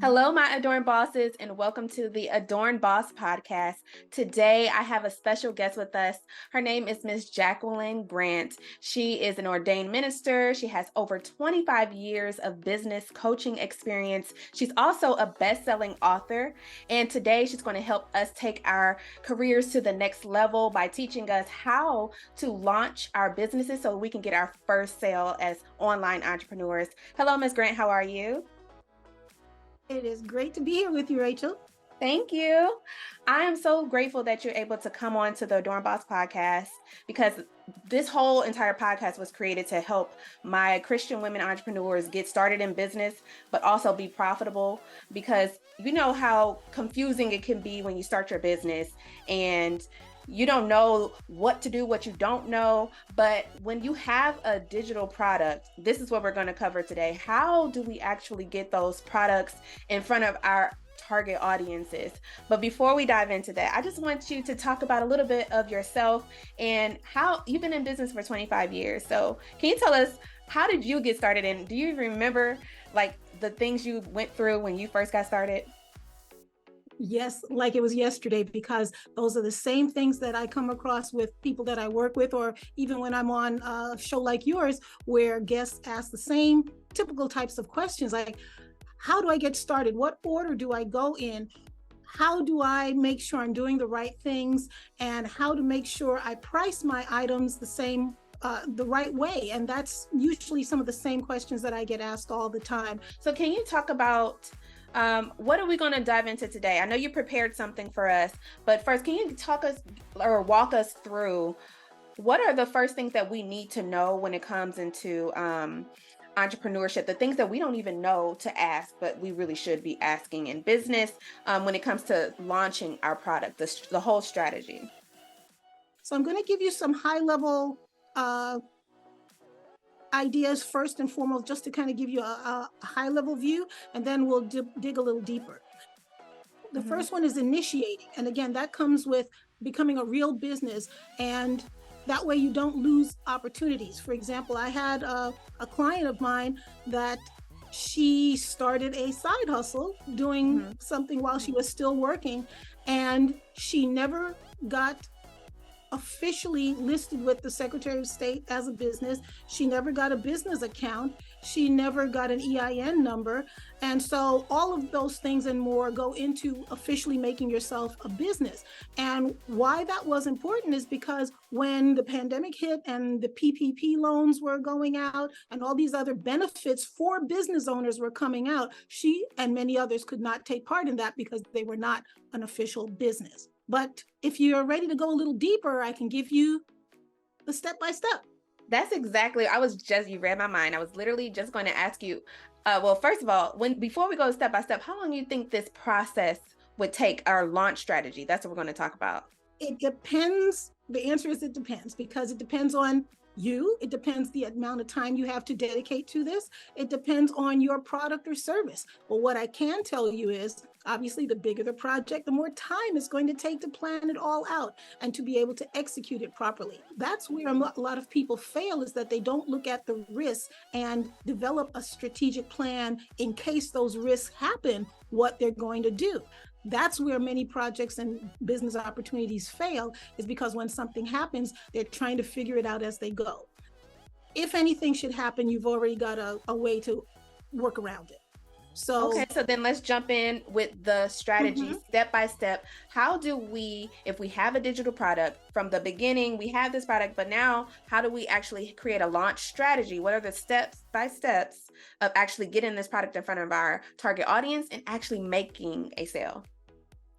Hello, my Adorn Bosses, and welcome to the Adorn Boss Podcast. Today, I have a special guest with us. Her name is Miss Jacqueline Grant. She is an ordained minister. She has over 25 years of business coaching experience. She's also a best-selling author, and today she's going to help us take our careers to the next level by teaching us how to launch our businesses so we can get our first sale as online entrepreneurs. Hello, Miss Grant. How are you? It is great to be here with you, Rachel. Thank you. I am so grateful that you're able to come on to the Adorn Boss Podcast because this whole entire podcast was created to help my Christian women entrepreneurs get started in business, but also be profitable, because you know how confusing it can be when you start your business and you don't know what to do, what you don't know. But when you have a digital product, this is what we're going to cover today. How do we actually get those products in front of our target audiences? But before we dive into that, I just want you to talk about a little bit of yourself and how you've been in business for 25 years. So can you tell us, how did you get started? And do you remember like the things you went through when you first got started? Yes, like it was yesterday, because those are the same things that I come across with people that I work with, or even when I'm on a show like yours, where guests ask the same typical types of questions, like, how do I get started? What order do I go in? How do I make sure I'm doing the right things? And how to make sure I price my items the right way? And that's usually some of the same questions that I get asked all the time. So can you talk about what are we going to dive into today? I know you prepared something for us, but first, can you walk us through what are the first things that we need to know when it comes into entrepreneurship, the things that we don't even know to ask, but we really should be asking in business when it comes to launching our product, the whole strategy? So I'm going to give you some high-level ideas first and foremost, just to kind of give you a high-level view, and then we'll dig a little deeper. The first one is initiating. And again, that comes with becoming a real business, and that way you don't lose opportunities. For example, I had a client of mine that she started a side hustle doing something while she was still working, and she never got officially listed with the Secretary of State as a business. She never got a business account. She never got an EIN number. And so all of those things and more go into officially making yourself a business. And why that was important is because when the pandemic hit and the PPP loans were going out and all these other benefits for business owners were coming out, she and many others could not take part in that because they were not an official business. But if you're ready to go a little deeper, I can give you the step-by-step. That's exactly, you read my mind. I was literally just going to ask you, well, first of all, before we go step-by-step, how long do you think this process would take, our launch strategy? That's what we're going to talk about. It depends. The answer is it depends, because it depends on you. It depends the amount of time you have to dedicate to this. It depends on your product or service. But what I can tell you is, obviously, the bigger the project, the more time it's going to take to plan it all out and to be able to execute it properly. That's where a lot of people fail, is that they don't look at the risks and develop a strategic plan in case those risks happen, what they're going to do. That's where many projects and business opportunities fail, is because when something happens, they're trying to figure it out as they go. If anything should happen, you've already got a way to work around it. Okay, so then let's jump in with the strategy step by step. How do we, if we have a digital product from the beginning, we have this product, but now how do we actually create a launch strategy? What are the steps by steps of actually getting this product in front of our target audience and actually making a sale?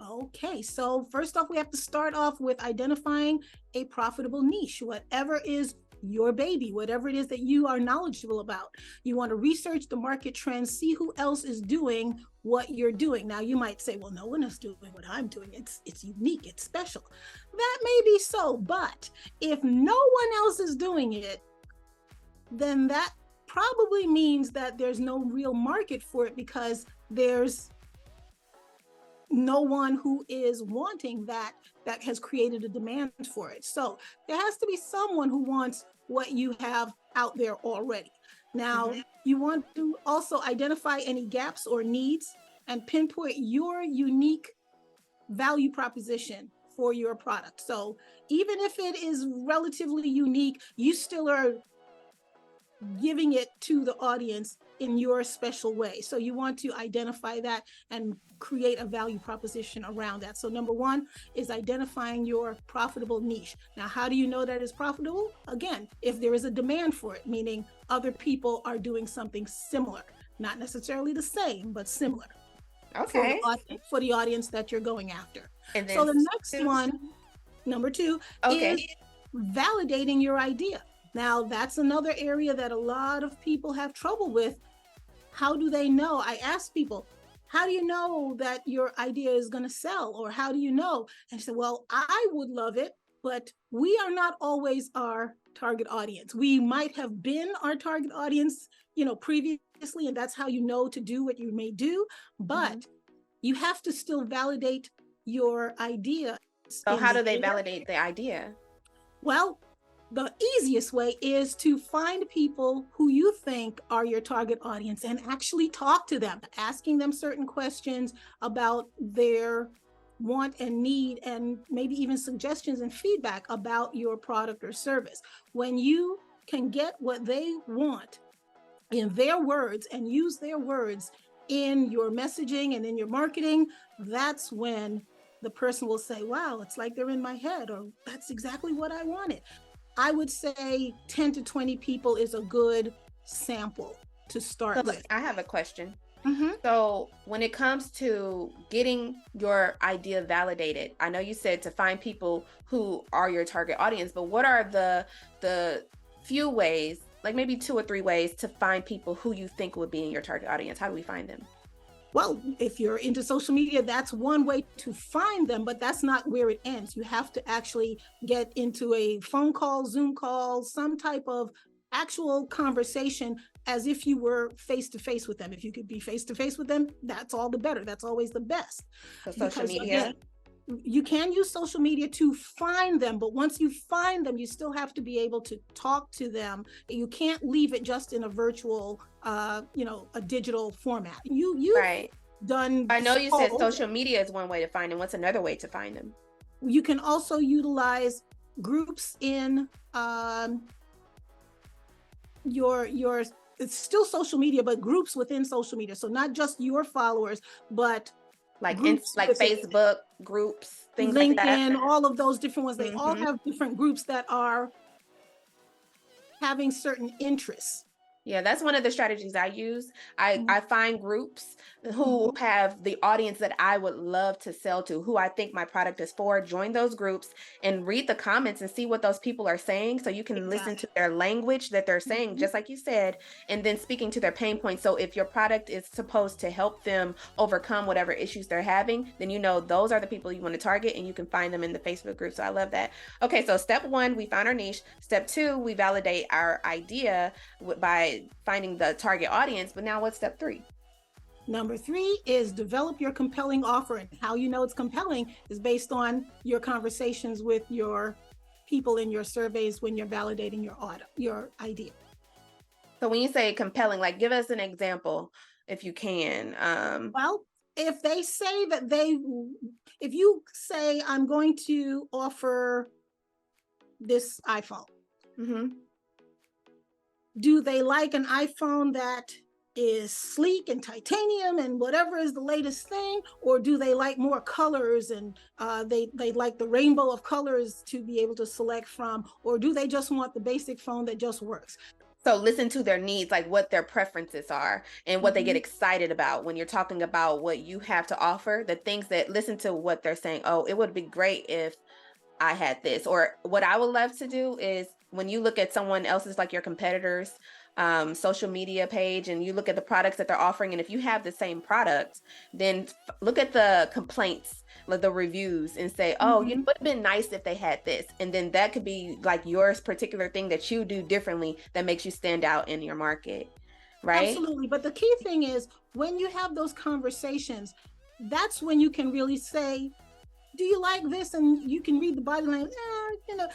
Okay, so first off, we have to start off with identifying a profitable niche, whatever is your baby, whatever it is that you are knowledgeable about. You want to research the market trends, see who else is doing what you're doing. Now, you might say, well, no one is doing what I'm doing. It's unique, it's special. That may be so, but if no one else is doing it, then that probably means that there's no real market for it, because there's no one who is wanting that has created a demand for it. So there has to be someone who wants what you have out there already. Now, you want to also identify any gaps or needs and pinpoint your unique value proposition for your product. So even if it is relatively unique, you still are giving it to the audience in your special way. So you want to identify that and create a value proposition around that. So number one is identifying your profitable niche. Now, how do you know that it's profitable? Again, if there is a demand for it, meaning other people are doing something similar, not necessarily the same, but similar. Okay. For the audience that you're going after. And then so the next one, number two, is validating your idea. Now, that's another area that a lot of people have trouble with. How do they know? I ask people, how do you know that your idea is going to sell? Or how do you know? And I said, well, I would love it, but we are not always our target audience. We might have been our target audience, previously, and that's how you know to do what you may do. But you have to still validate your idea. So how do they validate the idea? Well, the easiest way is to find people who you think are your target audience and actually talk to them, asking them certain questions about their want and need, and maybe even suggestions and feedback about your product or service. When you can get what they want in their words and use their words in your messaging and in your marketing, that's when the person will say, wow, it's like they're in my head, or that's exactly what I wanted. I would say 10 to 20 people is a good sample to start with. I have a question. So when it comes to getting your idea validated, I know you said to find people who are your target audience, but what are the few ways, like maybe 2 or 3 ways to find people who you think would be in your target audience? How do we find them? Well, if you're into social media, that's one way to find them, but that's not where it ends. You have to actually get into a phone call, Zoom call, some type of actual conversation as if you were face-to-face with them. If you could be face-to-face with them, that's all the better. That's always the best. So social media. Again, you can use social media to find them, but once you find them, you still have to be able to talk to them. You can't leave it just in a virtual, a digital format. You right. Done. I know you said social media is one way to find them. What's another way to find them? You can also utilize groups in your. It's still social media, but groups within social media. So not just your followers, but like Facebook groups, things LinkedIn, like that. all of those different ones. They all have different groups that are having certain interests. Yeah, that's one of the strategies I use. I find groups who have the audience that I would love to sell to, who I think my product is for. Join those groups and read the comments and see what those people are saying. So you can listen to their language that they're saying, just like you said, and then speaking to their pain points. So if your product is supposed to help them overcome whatever issues they're having, then those are the people you want to target, and you can find them in the Facebook group. So I love that. Okay, so step 1, we found our niche. Step 2, we validate our idea by finding the target audience. But now what's step 3? Number 3 is develop your compelling offer. And how you know it's compelling is based on your conversations with your people in your surveys when you're validating your idea. So when you say compelling, like give us an example if you can. Well, if they say if you say, I'm going to offer this iPhone, do they like an iPhone that is sleek and titanium and whatever is the latest thing? Or do they like more colors and they like the rainbow of colors to be able to select from? Or do they just want the basic phone that just works? So listen to their needs, like what their preferences are and what they get excited about when you're talking about what you have to offer, the things that listen to what they're saying. Oh, it would be great if I had this. Or what I would love to do is when you look at someone else's, like your competitors, social media page, and you look at the products that they're offering, and if you have the same product, then look at the complaints, like the reviews, and say, oh, it would have been nice if they had this. And then that could be like your particular thing that you do differently that makes you stand out in your market, right? Absolutely. But the key thing is when you have those conversations, that's when you can really say, do you like this? And you can read the body language.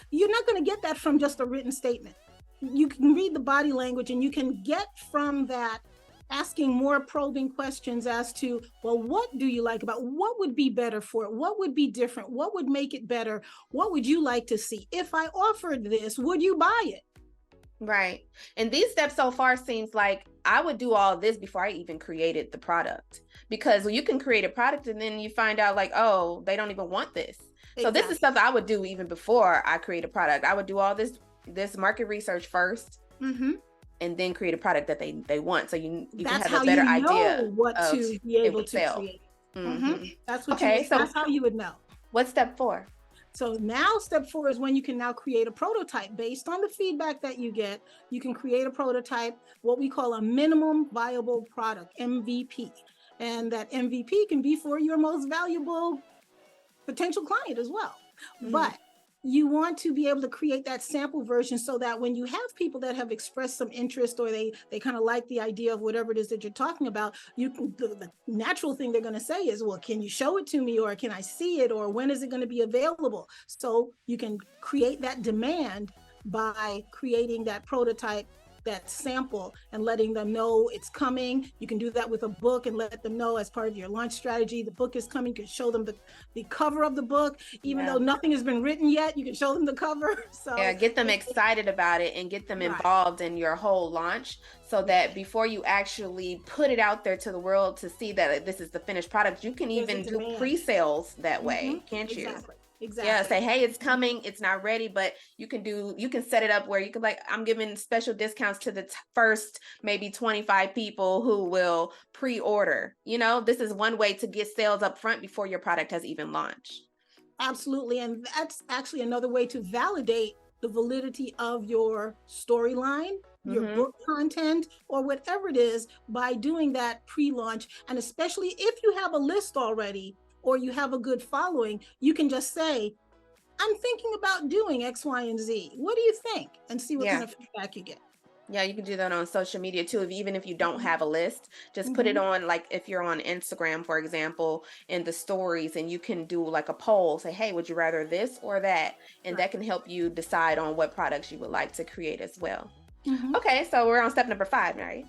You're not going to get that from just a written statement. You can read the body language and you can get from that asking more probing questions as to, well, what do you like about, what would be better for it? What would be different? What would make it better? What would you like to see? If I offered this, would you buy it? Right. And these steps so far seems like I would do all this before I even created the product, because you can create a product and then you find out like, oh, they don't even want this. Exactly. So this is stuff I would do even before I create a product. I would do all this market research first, and then create a product that they want. So you can have a better idea what to be able to create. That's what that's how you would know. What's step 4? So now step 4 is when you can now create a prototype based on the feedback that you get. You can create a prototype, what we call a minimum viable product, MVP. And that MVP can be for your most valuable potential client as well. But you want to be able to create that sample version so that when you have people that have expressed some interest, or they kind of like the idea of whatever it is that you're talking about, you can, the natural thing they're going to say is, well, can you show it to me, or can I see it, or when is it going to be available? So you can create that demand by creating that prototype, that sample, and letting them know it's coming. You can do that with a book and let them know as part of your launch strategy, the book is coming. You can show them the cover of the book, even though nothing has been written yet, you can show them the cover. So get them excited about it and get them involved in your whole launch, so that before you actually put it out there to the world to see that this is the finished product, you can even do pre-sales that way, can't you? Exactly. Yeah, say, hey, it's coming, it's not ready, but you can set it up where you can, like, I'm giving special discounts to the first maybe 25 people who will pre-order. This is one way to get sales up front before your product has even launched. Absolutely. And that's actually another way to validate the validity of your storyline, your book content, or whatever it is, by doing that pre-launch. And especially if you have a list already, or you have a good following, you can just say, I'm thinking about doing X, Y, and Z. What do you think? And see what kind of feedback you get. Yeah, you can do that on social media too. Even if you don't have a list, just put it on, like if you're on Instagram, for example, in the stories, and you can do like a poll, say, hey, would you rather this or that? And that can help you decide on what products you would like to create as well. Okay, so we're on step number 5, right?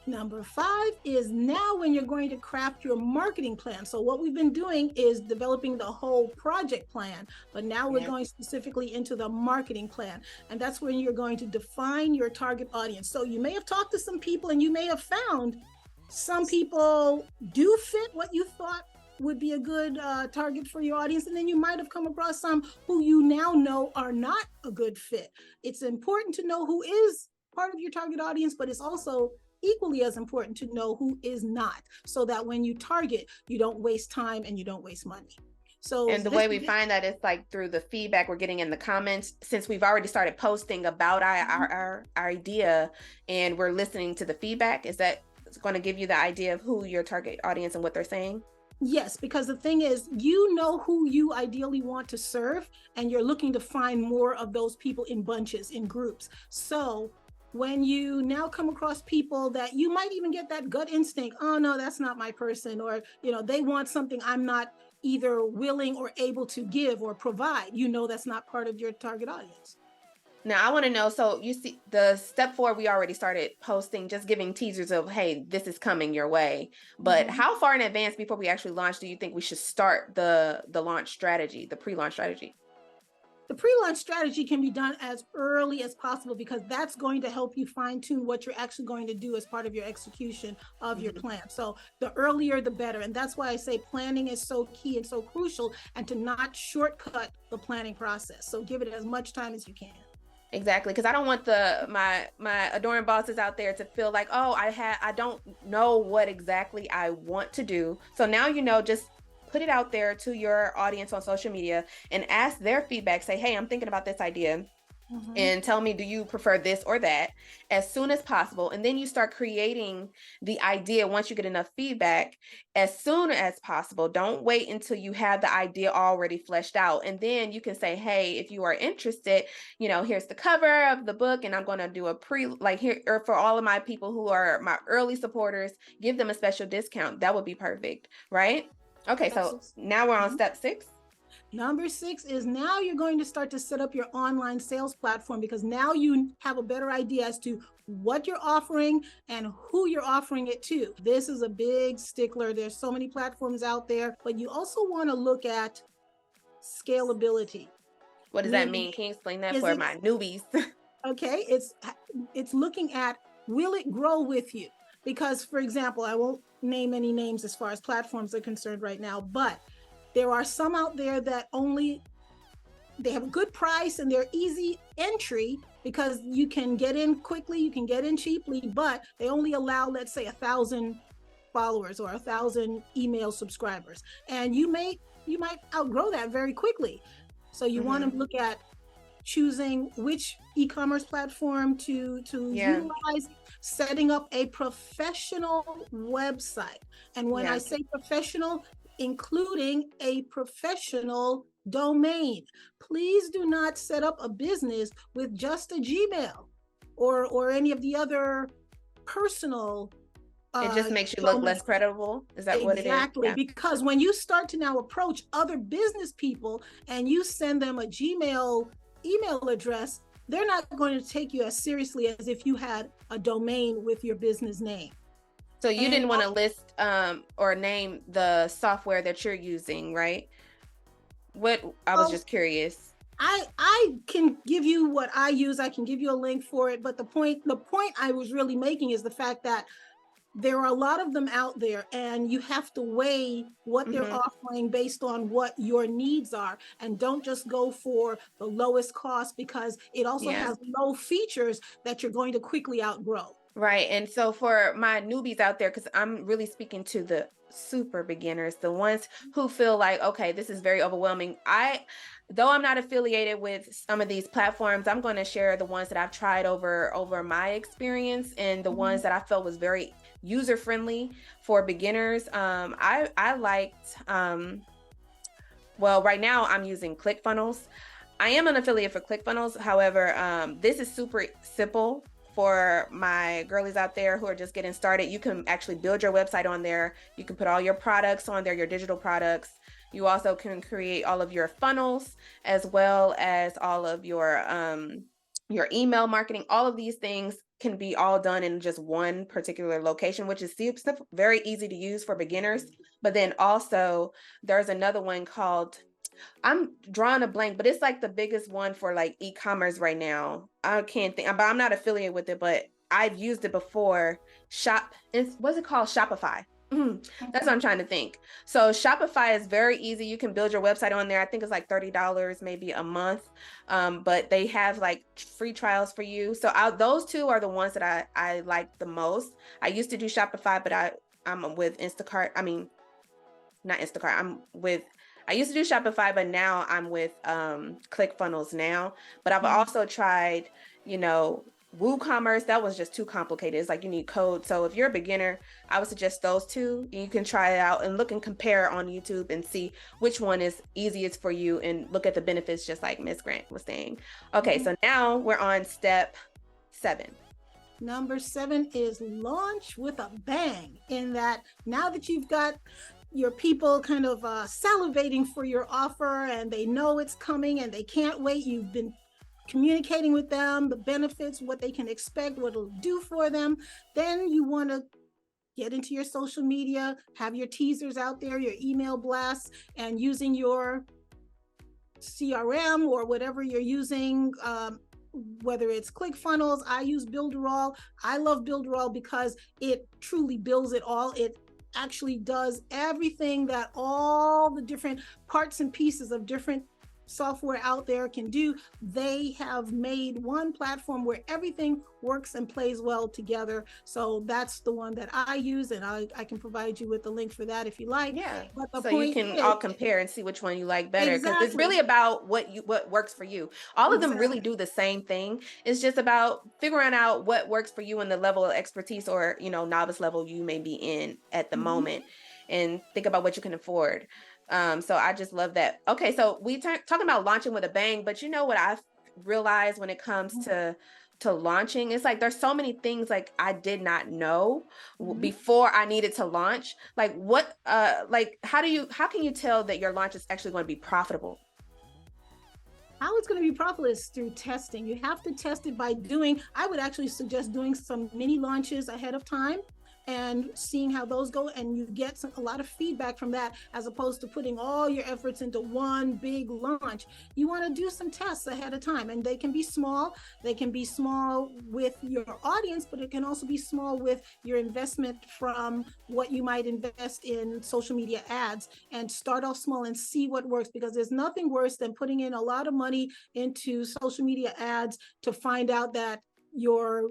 Number 5 is now when you're going to craft your marketing plan. So what we've been doing is developing the whole project plan, but now we're going specifically into the marketing plan. And that's when you're going to define your target audience. So you may have talked to some people and you may have found some people do fit what you thought would be a good target for your audience. And then you might have come across some who you now know are not a good fit. It's important to know who is part of your target audience, but it's also equally as important to know who is not, so that when you target, you don't waste time and you don't waste money. So, and the way we find that is like through the feedback we're getting in the comments, since we've already started posting about our idea and we're listening to the feedback. Is that going to give you the idea of who your target audience and what they're saying? Yes, because the thing is, you know who you ideally want to serve, and you're looking to find more of those people in bunches, in groups. So when you now come across people that you might even get that gut instinct, oh no, that's not my person, or they want something I'm not either willing or able to give or provide, that's not part of your target audience. Now I want to know, so you see the step 4, we already started posting, just giving teasers of, hey, this is coming your way, but how far in advance before we actually launch do you think we should start the launch strategy, the pre-launch strategy? The pre-launch strategy can be done as early as possible, because that's going to help you fine-tune what you're actually going to do as part of your execution of your plan. So the earlier, the better. And that's why I say planning is so key and so crucial, and to not shortcut the planning process. So give it as much time as you can. Exactly, because I don't want my Adorn bosses out there to feel like, oh, I don't know what exactly I want to do. So now just put it out there to your audience on social media and ask their feedback. Say, hey, I'm thinking about this idea. And tell me, do you prefer this or that, as soon as possible? And then you start creating the idea once you get enough feedback as soon as possible. Don't wait until you have the idea already fleshed out. And then you can say, hey, if you are interested, here's the cover of the book, and I'm going to do a here, or for all of my people who are my early supporters, give them a special discount. That would be perfect, right? Okay, so now we're on step 6. Number 6 is now you're going to start to set up your online sales platform, because now you have a better idea as to what you're offering and who you're offering it to. This is a big stickler. There's so many platforms out there, but you also want to look at scalability. What does that mean? Can you explain that for my newbies? Okay, it's looking at, will it grow with you? Because, for example, I won't name any names as far as platforms are concerned right now, but there are some out there that they have a good price and they're easy entry because you can get in quickly, you can get in cheaply, but they only allow, let's say, 1,000 followers or 1,000 email subscribers. And you might outgrow that very quickly. So you want to look at choosing which e-commerce platform to utilize, setting up a professional website. And when I say professional, including a professional domain. Please do not set up a business with just a Gmail or any of the other personal it just makes you look less credible. Is that what it is? Exactly. Because when you start to now approach other business people and you send them a Gmail email address, they're not going to take you as seriously as if you had a domain with your business name. So you didn't want to list or name the software that you're using, right? I was just curious. I can give you what I use. I can give you a link for it. But the point I was really making is the fact that there are a lot of them out there, and you have to weigh what they're offering based on what your needs are, and don't just go for the lowest cost, because it also has low features that you're going to quickly outgrow. Right. And so for my newbies out there, because I'm really speaking to the super beginners, the ones who feel like, okay, this is very overwhelming. Though I'm not affiliated with some of these platforms, I'm going to share the ones that I've tried over my experience, and the ones that I felt was very user-friendly for beginners. I liked, well, right now I'm using ClickFunnels. I am an affiliate for ClickFunnels. However, this is super simple for my girlies out there who are just getting started. You can actually build your website on there. You can put all your products on there, your digital products. You also can create all of your funnels, as well as all of your email marketing. All of these things can be all done in just one particular location, which is very easy to use for beginners. But then also there's another one called, I'm drawing a blank, but it's like the biggest one for like e-commerce right now. I can't think, but I'm not affiliated with it, but I've used it before. What's it called? Shopify. That's what I'm trying to think. So Shopify is very easy. You can build your website on there. I think it's like $30 maybe a month. But they have like free trials for you. So those two are the ones that I like the most. I used to do Shopify, but I'm with Instacart. I mean, not Instacart. I used to do Shopify, but now I'm with ClickFunnels now. But I've also tried, WooCommerce. That was just too complicated. It's like you need code. So if you're a beginner, I would suggest those two. You can try it out and look and compare on YouTube and see which one is easiest for you, and look at the benefits, just like Ms. Grant was saying. Okay, so now we're on step 7. Number 7 is launch with a bang. In that, now that you've got your people kind of salivating for your offer, and they know it's coming and they can't wait, you've been communicating with them the benefits, what they can expect, what it'll do for them, then you want to get into your social media, have your teasers out there, your email blasts, and using your CRM or whatever you're using, whether it's ClickFunnels. I use Builderall. I love Builderall because it truly builds it all. It actually does everything that all the different parts and pieces of different software out there can do. They have made one platform where everything works and plays well together. So that's the one that I use, and I can provide you with the link for that if you like. Yeah. But so you can all compare and see which one you like better, because it's really about what works for you. All of them really do the same thing. It's just about figuring out what works for you and the level of expertise or novice level you may be in at the moment, and think about what you can afford. So I just love that. Okay, so we talking about launching with a bang, but you know what I've realized when it comes to launching, it's like there's so many things like I did not know before I needed to launch. Like how can you tell that your launch is actually going to be profitable? How it's going to be profitable is through testing. You have to test it by doing, I would actually suggest doing some mini launches ahead of time and seeing how those go, and you get a lot of feedback from that, as opposed to putting all your efforts into one big launch. You want to do some tests ahead of time, and they can be small. They can be small with your audience, but it can also be small with your investment from what you might invest in social media ads, and start off small and see what works, because there's nothing worse than putting in a lot of money into social media ads to find out that your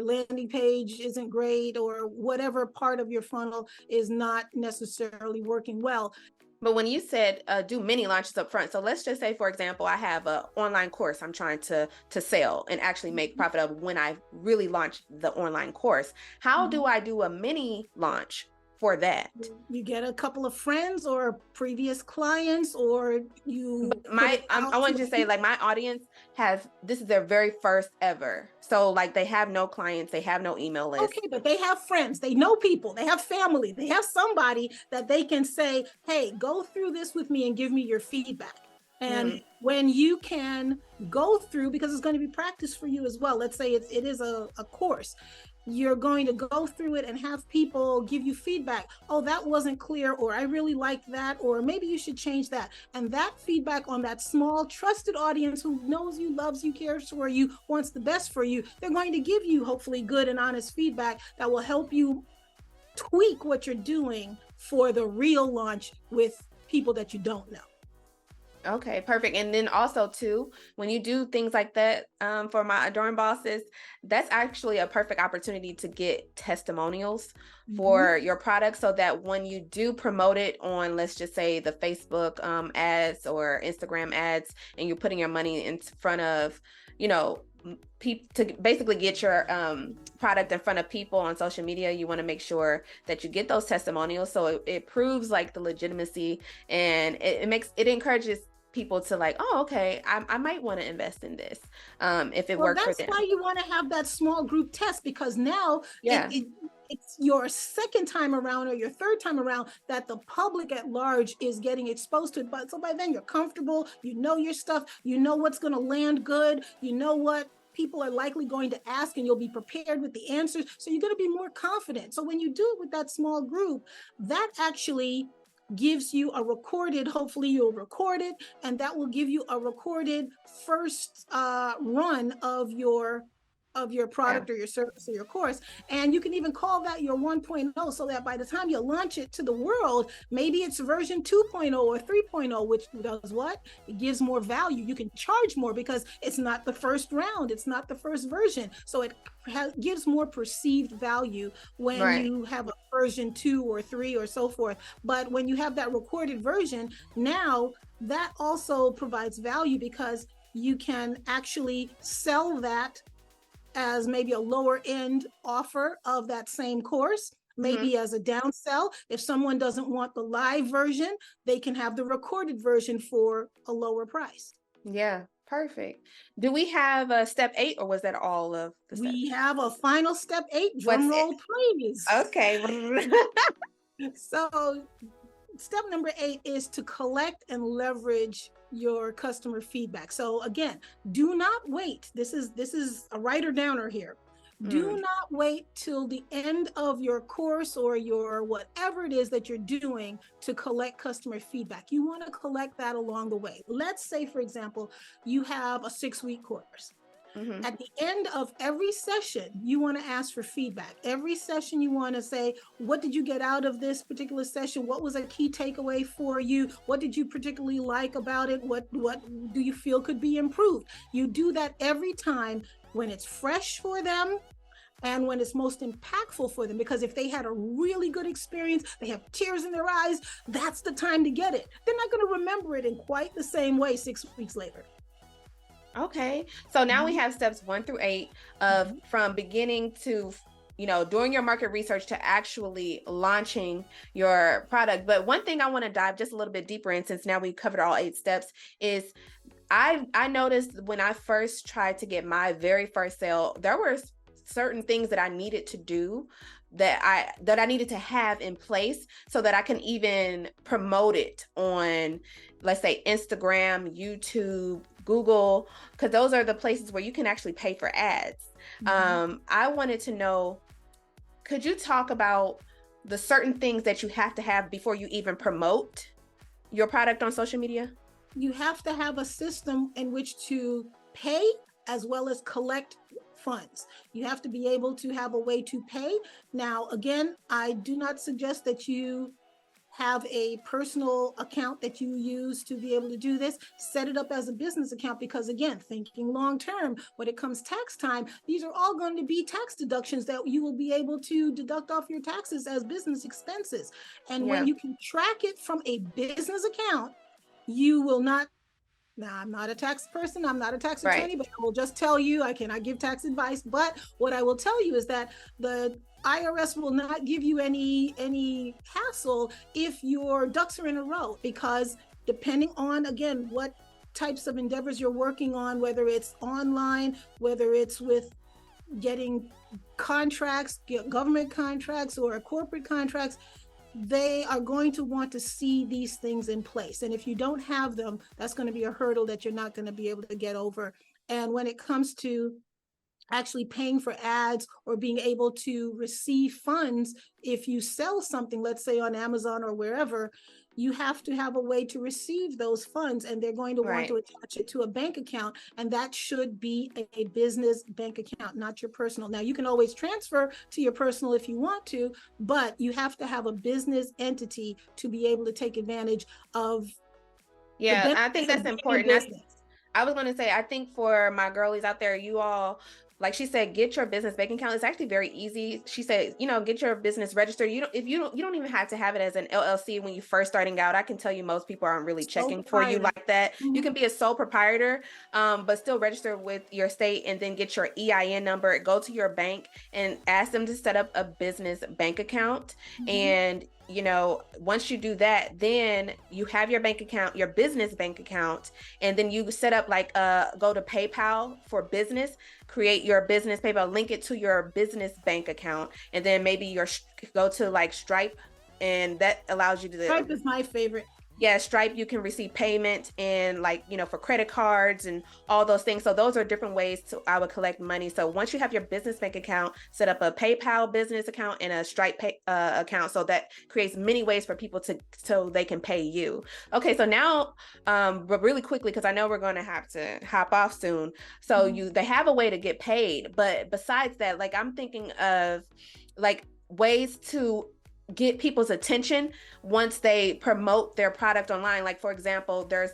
landing page isn't great, or whatever part of your funnel is not necessarily working well. But when you said do mini launches up front, so let's just say, for example, I have an online course I'm trying to sell and actually make profit of when I really launch the online course. How do I do a mini launch for that? You get a couple of friends or previous clients, or you I want to say, like, my audience this is their very first ever, so like they have no clients, they have no email list. Okay, but they have friends, they know people, they have family, they have somebody that they can say, hey, go through this with me and give me your feedback. And when you can go through, because it's going to be practice for you as well, let's say it is a course, you're going to go through it and have people give you feedback. Oh, that wasn't clear, or I really liked that, or maybe you should change that. And that feedback on that small trusted audience who knows you, loves you, cares for you, wants the best for you, they're going to give you hopefully good and honest feedback that will help you tweak what you're doing for the real launch with people that you don't know. Okay, perfect. And then also too, when you do things like that for my Adorn Bosses, that's actually a perfect opportunity to get testimonials for your product, so that when you do promote it on, let's just say, the Facebook ads or Instagram ads, and you're putting your money in front of, people, to basically get your product in front of people on social media, you want to make sure that you get those testimonials, so it proves like the legitimacy, and it encourages people to like, oh, okay, I might want to invest in this if it works for them. That's why you want to have that small group test, because now it's your second time around or your third time around that the public at large is getting exposed to it. But so by then you're comfortable, you know your stuff, you know what's going to land good, you know what people are likely going to ask, and you'll be prepared with the answers. So you're going to be more confident. So when you do it with that small group, that actually gives you a recorded, hopefully you'll record it, and that will give you a recorded first run of your product or your service or your course. And you can even call that your 1.0, so that by the time you launch it to the world, maybe it's version 2.0 or 3.0, which does what? It gives more value. You can charge more because it's not the first round, it's not the first version. So it gives more perceived value when you have a version 2 or 3 or so forth. But when you have that recorded version, now that also provides value, because you can actually sell that as maybe a lower end offer of that same course, maybe as a downsell. If someone doesn't want the live version, they can have the recorded version for a lower price. Yeah, perfect. Do we have a step 8, or was that all of the steps? We have a final step 8. Drum roll, please. Okay. So step number 8 is to collect and leverage your customer feedback. So again, do not wait. This is a writer downer here. Do not wait till the end of your course or your whatever it is that you're doing to collect customer feedback. You want to collect that along the way. Let's say, for example, you have a 6-week course. At the end of every session, you want to ask for feedback. Every session, you want to say, what did you get out of this particular session? What was a key takeaway for you? What did you particularly like about it? What do you feel could be improved? You do that every time when it's fresh for them and when it's most impactful for them, because if they had a really good experience, they have tears in their eyes, that's the time to get it. They're not going to remember it in quite the same way 6 weeks later. Okay, so now we have steps 1 through 8 of from beginning to, doing your market research to actually launching your product. But one thing I want to dive just a little bit deeper in, since now we've covered all 8 steps, is I noticed when I first tried to get my very first sale, there were certain things that I needed to do that I needed to have in place so that I can even promote it on, let's say, Instagram, YouTube, Google, because those are the places where you can actually pay for ads. I wanted to know, could you talk about the certain things that you have to have before you even promote your product on social media? You have to have a system in which to pay as well as collect funds. You have to be able to have a way to pay. Now, again, I do not suggest that you have a personal account that you use to be able to do this. Set it up as a business account, because again, thinking long term, when it comes tax time, these are all going to be tax deductions that you will be able to deduct off your taxes as business expenses. And when you can track it from a business account, you will not. Now, I'm not a tax person, I'm not a tax attorney, but I will just tell you, I cannot give tax advice. But what I will tell you is that the IRS will not give you any hassle if your ducks are in a row, because depending on, again, what types of endeavors you're working on, whether it's online, whether it's with getting contracts, government contracts or corporate contracts, they are going to want to see these things in place. And if you don't have them, that's going to be a hurdle that you're not going to be able to get over. And when it comes to actually paying for ads or being able to receive funds, if you sell something, let's say on Amazon or wherever, you have to have a way to receive those funds, and they're going to want to attach it to a bank account, and that should be a business bank account, not your personal. Now, you can always transfer to your personal if you want to, but you have to have a business entity to be able to take advantage of. Yeah, I think that's important. I was going to say, I think for my girlies out there, you all, like she said, get your business bank account. It's actually very easy. She said, get your business registered. You don't even have to have it as an LLC when you're first starting out. I can tell you most people aren't really checking for you like that. You can be a sole proprietor, but still register with your state, and then get your EIN number. Go to your bank and ask them to set up a business bank account. And once you do that, then you have your bank account, your business bank account, and then you set up go to PayPal for business, create your business PayPal, link it to your business bank account, and then maybe go to Stripe, and that allows you to. Stripe is my favorite. Yeah, Stripe, you can receive payment and for credit cards and all those things. So those are different ways I would collect money. So once you have your business bank account, set up a PayPal business account and a Stripe account. So that creates many ways for people so they can pay you. Okay, so now, but really quickly, because I know we're going to have to hop off soon. So they have a way to get paid, but besides that, I'm thinking of ways to get people's attention once they promote their product online. For example, there's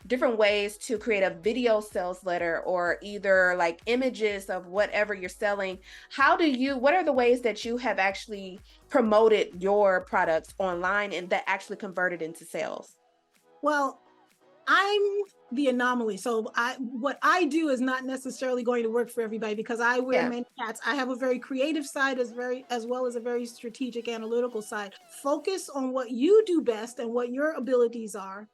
different ways to create a video sales letter, or either images of whatever you're selling. What are the ways that you have actually promoted your products online and that actually converted into sales? Well, I'm the anomaly. So what I do is not necessarily going to work for everybody, because I wear many hats. I have a very creative side as well as a very strategic, analytical side. Focus on what you do best and what your abilities are,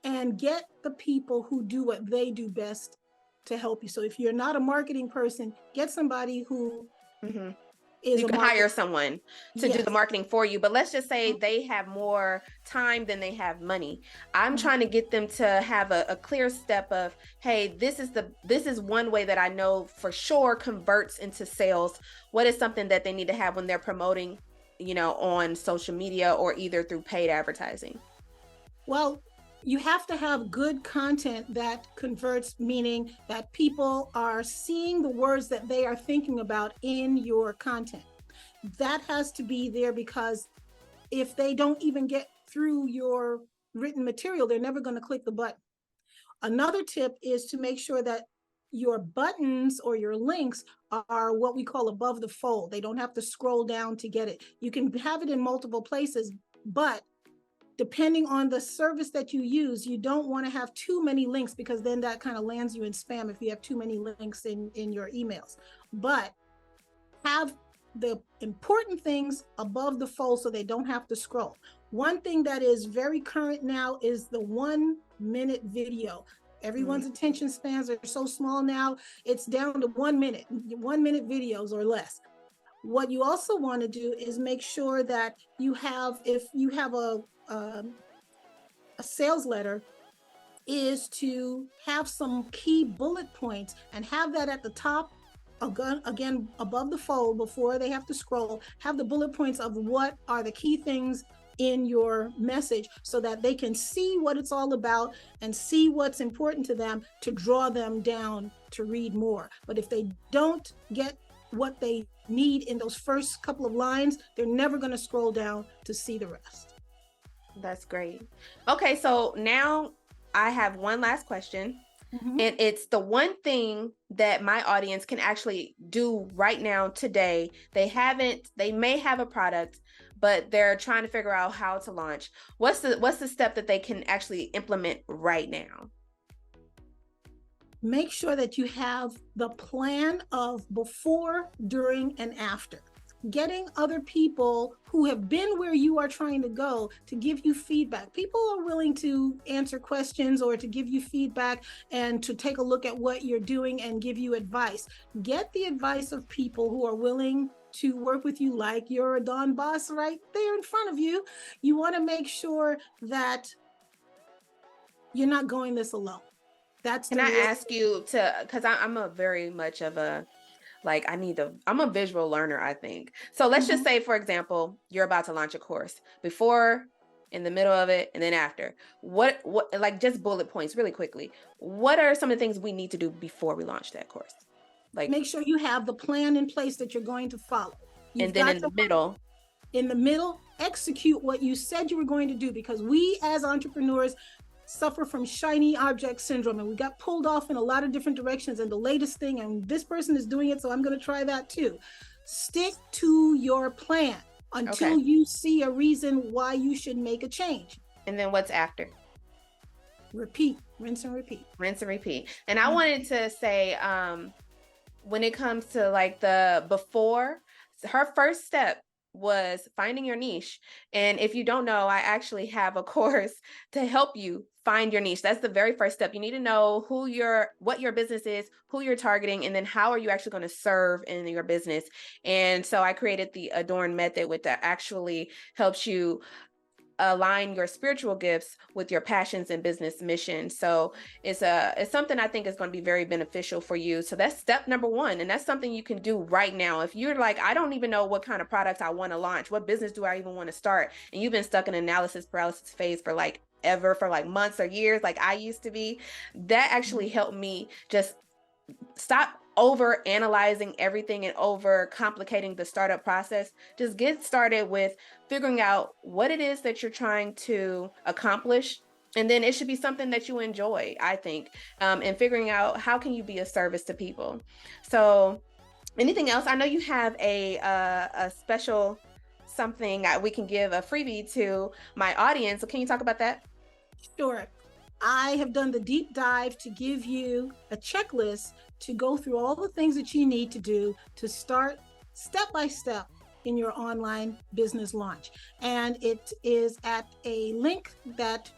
and get the people who do what they do best to help you. So if you're not a marketing person, get somebody who you can hire someone to do the marketing for you. But let's just say they have more time than they have money. I'm trying to get them to have a clear step of, hey, this is one way that I know for sure converts into sales. What is something that they need to have when they're promoting, on social media or either through paid advertising? Well, you have to have good content that converts, meaning that people are seeing the words that they are thinking about in your content. That has to be there, because if they don't even get through your written material, they're never going to click the button. Another tip is to make sure that your buttons or your links are what we call above the fold. They don't have to scroll down to get it. You can have it in multiple places, but depending on the service that you use, you don't want to have too many links, because then that kind of lands you in spam if you have too many links in your emails. But have the important things above the fold so they don't have to scroll. One thing that is very current now is the 1 minute video. Everyone's attention spans are so small now, it's down to 1 minute videos or less. What you also want to do is make sure that you have, if you have a sales letter, is to have some key bullet points and have that at the top, again, above the fold before they have to scroll, have the bullet points of what are the key things in your message so that they can see what it's all about and see what's important to them to draw them down to read more. But if they don't get what they need in those first couple of lines, they're never going to scroll down to see the rest. That's great. Okay, so now I have one last question. And it's the one thing that my audience can actually do right now today. They may have a product, but they're trying to figure out how to launch. What's the step that they can actually implement right now? Make sure that you have the plan of before, during, and after. Getting other people who have been where you are trying to go to give you feedback. People are willing to answer questions or to give you feedback and to take a look at what you're doing and give you advice. Get the advice of people who are willing to work with you, like your Adorn Boss right there in front of you. You want to make sure that you're not going this alone. Can I ask you to, because I'm a very much of a, like, I'm a visual learner, I think. So let's just say, for example, you're about to launch a course. Before, in the middle of it, and then after. What, like, just bullet points really quickly. What are some of the things we need to do before we launch that course? Like, make sure you have the plan in place that you're going to follow. And then in the middle, execute what you said you were going to do, because we as entrepreneurs suffer from shiny object syndrome, and we got pulled off in a lot of different directions, and the latest thing, and this person is doing it, so I'm going to try that too. Stick to your plan until you see a reason why you should make a change. And then what's after? Repeat, rinse and repeat. Rinse and repeat. And I wanted to say, when it comes to like the before, her first step was finding your niche. And if you don't know, I actually have a course to help you find your niche. That's the very first step. You need to know what your business is, who you're targeting, and then how are you actually going to serve in your business. And so I created the Adorn method, which actually helps you align your spiritual gifts with your passions and business mission. So it's something I think is going to be very beneficial for you. So that's step number one. And that's something you can do right now. If you're like, I don't even know what kind of products I want to launch, what business do I even want to start? And you've been stuck in analysis paralysis phase for like months or years, like I used to be, that actually helped me just stop over analyzing everything and over complicating the startup process. Just get started with figuring out what it is that you're trying to accomplish. And then it should be something that you enjoy, I think, and figuring out how can you be a service to people. So anything else? I know you have a special something we can give a freebie to my audience. So can you talk about that? Sure. I have done the deep dive to give you a checklist to go through all the things that you need to do to start step by step in your online business launch. And it is at a link that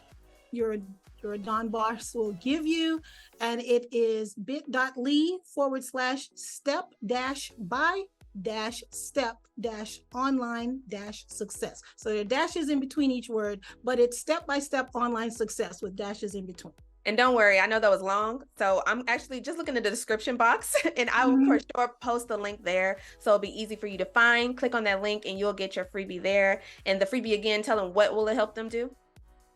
your Adorn Boss will give you. And it is bit.ly/step-by-step-online-success. So there are dashes in between each word, but it's step-by-step online success with dashes in between. And don't worry, I know that was long. So I'm actually just looking at the description box and I will for sure post the link there. So it'll be easy for you to find. Click on that link and you'll get your freebie there. And the freebie again, tell them what will it help them do?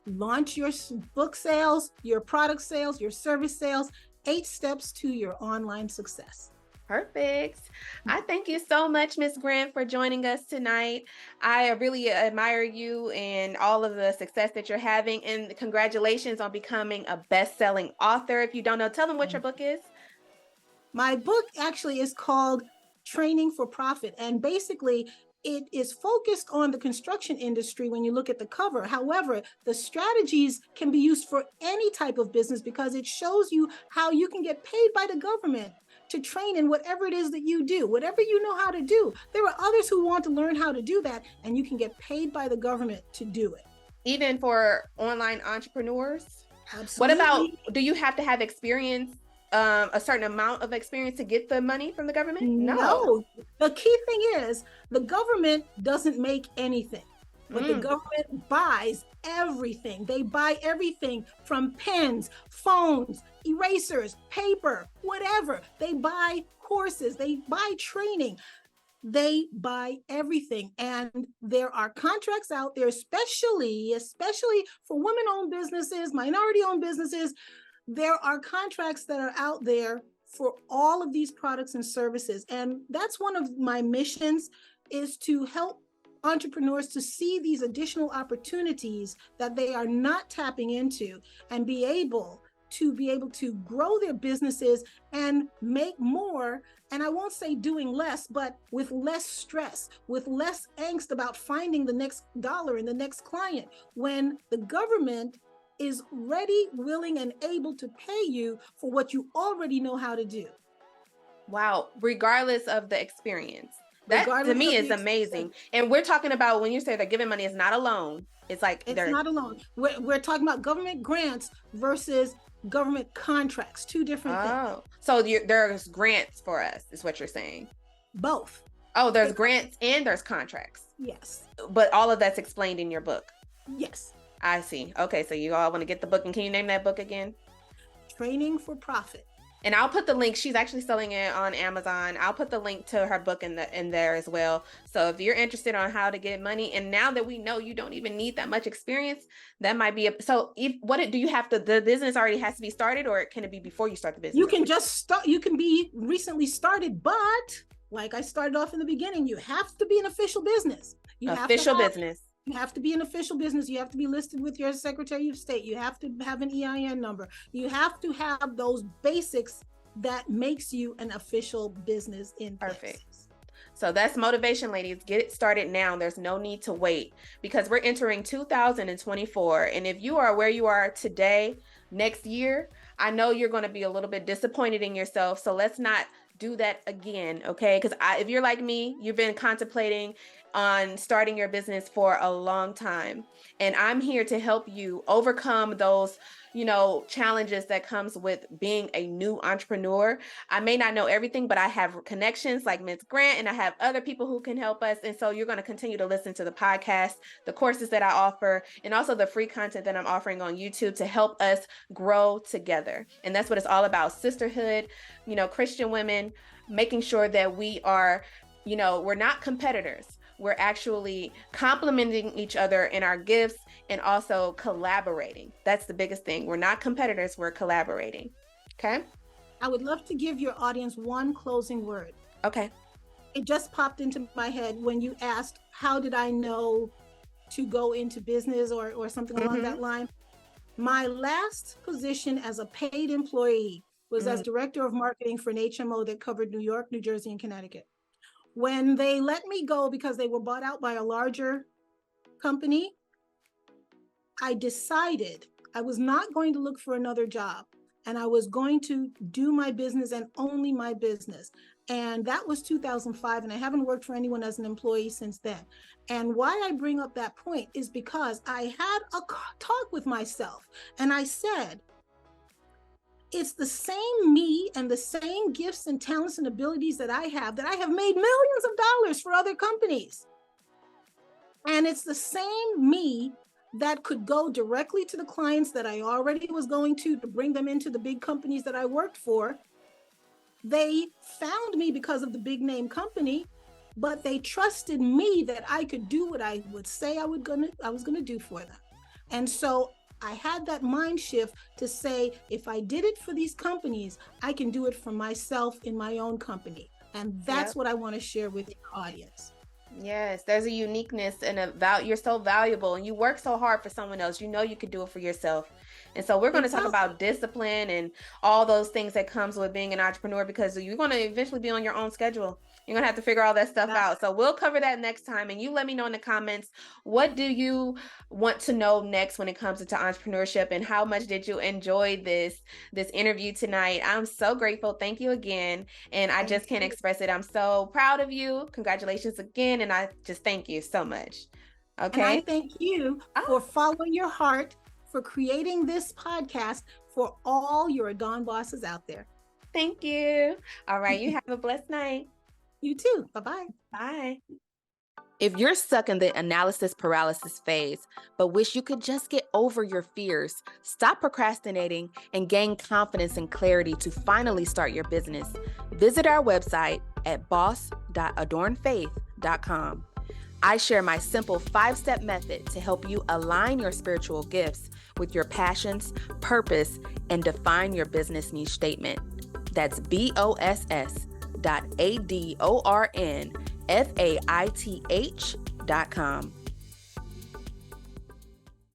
Launch your book sales, your product sales, your service sales, 8 steps to your online success. Perfect. I thank you so much, Ms. Grant, for joining us tonight. I really admire you and all of the success that you're having, and congratulations on becoming a best-selling author. If you don't know, tell them what your book is. My book actually is called Training for Profit, and basically it is focused on the construction industry when you look at the cover. However, the strategies can be used for any type of business because it shows you how you can get paid by the government to train in whatever it is that you do, whatever you know how to do. There are others who want to learn how to do that, and you can get paid by the government to do it. Even for online entrepreneurs? Absolutely. What about, do you have to have experience a certain amount of experience to get the money from the government? No. The key thing is the government doesn't make anything, but the government buys everything. They buy everything from pens, phones, erasers, paper, whatever. They buy courses, they buy training. They buy everything. And there are contracts out there, especially for women-owned businesses, minority-owned businesses. There are contracts that are out there for all of these products and services. And that's one of my missions, is to help entrepreneurs to see these additional opportunities that they are not tapping into, and be able to grow their businesses and make more. And I won't say doing less, but with less stress, with less angst about finding the next dollar and the next client, when the government is ready, willing, and able to pay you for what you already know how to do. Wow. Regardless of the experience. That to me is amazing. And we're talking about, when you say they're giving money, it's not a loan. It's like it's not a loan. We're talking about government grants versus government contracts, two different things. So there's grants for us, is what you're saying? Both. Oh, there's grants and there's contracts. Yes. But all of that's explained in your book. Yes. I see. Okay, so you all want to get the book, and can you name that book again? Training for Profit. And I'll put the link. She's actually selling it on Amazon. I'll put the link to her book in there as well. So if you're interested on how to get money, and now that we know you don't even need that much experience, that might be do you have to, the business already has to be started, or can it be before you start the business? You can just start. You can be recently started, but like I started off in the beginning, you have to be an official business. You have to be an official business. You have to be listed with your Secretary of State. You have to have an EIN number. You have to have those basics that makes you an official business in Perfect. Texas. So that's motivation, ladies. Get it started now. There's no need to wait, because we're entering 2024. And if you are where you are today, next year, I know you're going to be a little bit disappointed in yourself. So let's not do that again. Okay. Because if you're like me, you've been contemplating on starting your business for a long time, and I'm here to help you overcome those, challenges that comes with being a new entrepreneur. I may not know everything, but I have connections like Ms. Grant, and I have other people who can help us. And so you're going to continue to listen to the podcast, the courses that I offer, and also the free content that I'm offering on YouTube to help us grow together. And that's what it's all about. Sisterhood, Christian women, making sure that we are, we're not competitors. We're actually complementing each other in our gifts, and also collaborating. That's the biggest thing. We're not competitors, we're collaborating. Okay? I would love to give your audience one closing word. Okay. It just popped into my head when you asked, how did I know to go into business or something along that line? My last position as a paid employee was as director of marketing for an HMO that covered New York, New Jersey, and Connecticut. When they let me go because they were bought out by a larger company, I decided I was not going to look for another job, and I was going to do my business and only my business. And that was 2005, and I haven't worked for anyone as an employee since then. And why I bring up that point is because I had a talk with myself, and I said, it's the same me and the same gifts and talents and abilities that I have made millions of dollars for other companies. And it's the same me that could go directly to the clients that I already was going to bring them into the big companies that I worked for. They found me because of the big name company, but they trusted me that I could do what I would say I was going to do for them. And so I had that mind shift to say, if I did it for these companies, I can do it for myself in my own company. And that's what I want to share with your audience. Yes, there's a uniqueness and you're so valuable, and you work so hard for someone else. You could do it for yourself. And so we're going to talk about discipline and all those things that comes with being an entrepreneur, because you're going to eventually be on your own schedule. You're going to have to figure all that stuff out. So we'll cover that next time. And you let me know in the comments, what do you want to know next when it comes to entrepreneurship, and how much did you enjoy this interview tonight? I'm so grateful. Thank you again. And I just can't express it. I'm so proud of you. Congratulations again. And I just thank you so much. Okay. And I thank you for following your heart, for creating this podcast for all your Adorn bosses out there. Thank you. All right. You have a blessed night. You too. Bye-bye. Bye. If you're stuck in the analysis paralysis phase, but wish you could just get over your fears, stop procrastinating, and gain confidence and clarity to finally start your business, visit our website at boss.adornfaith.com. I share my simple 5-step method to help you align your spiritual gifts with your passions, purpose, and define your business niche statement. That's boss.adornfaith.com.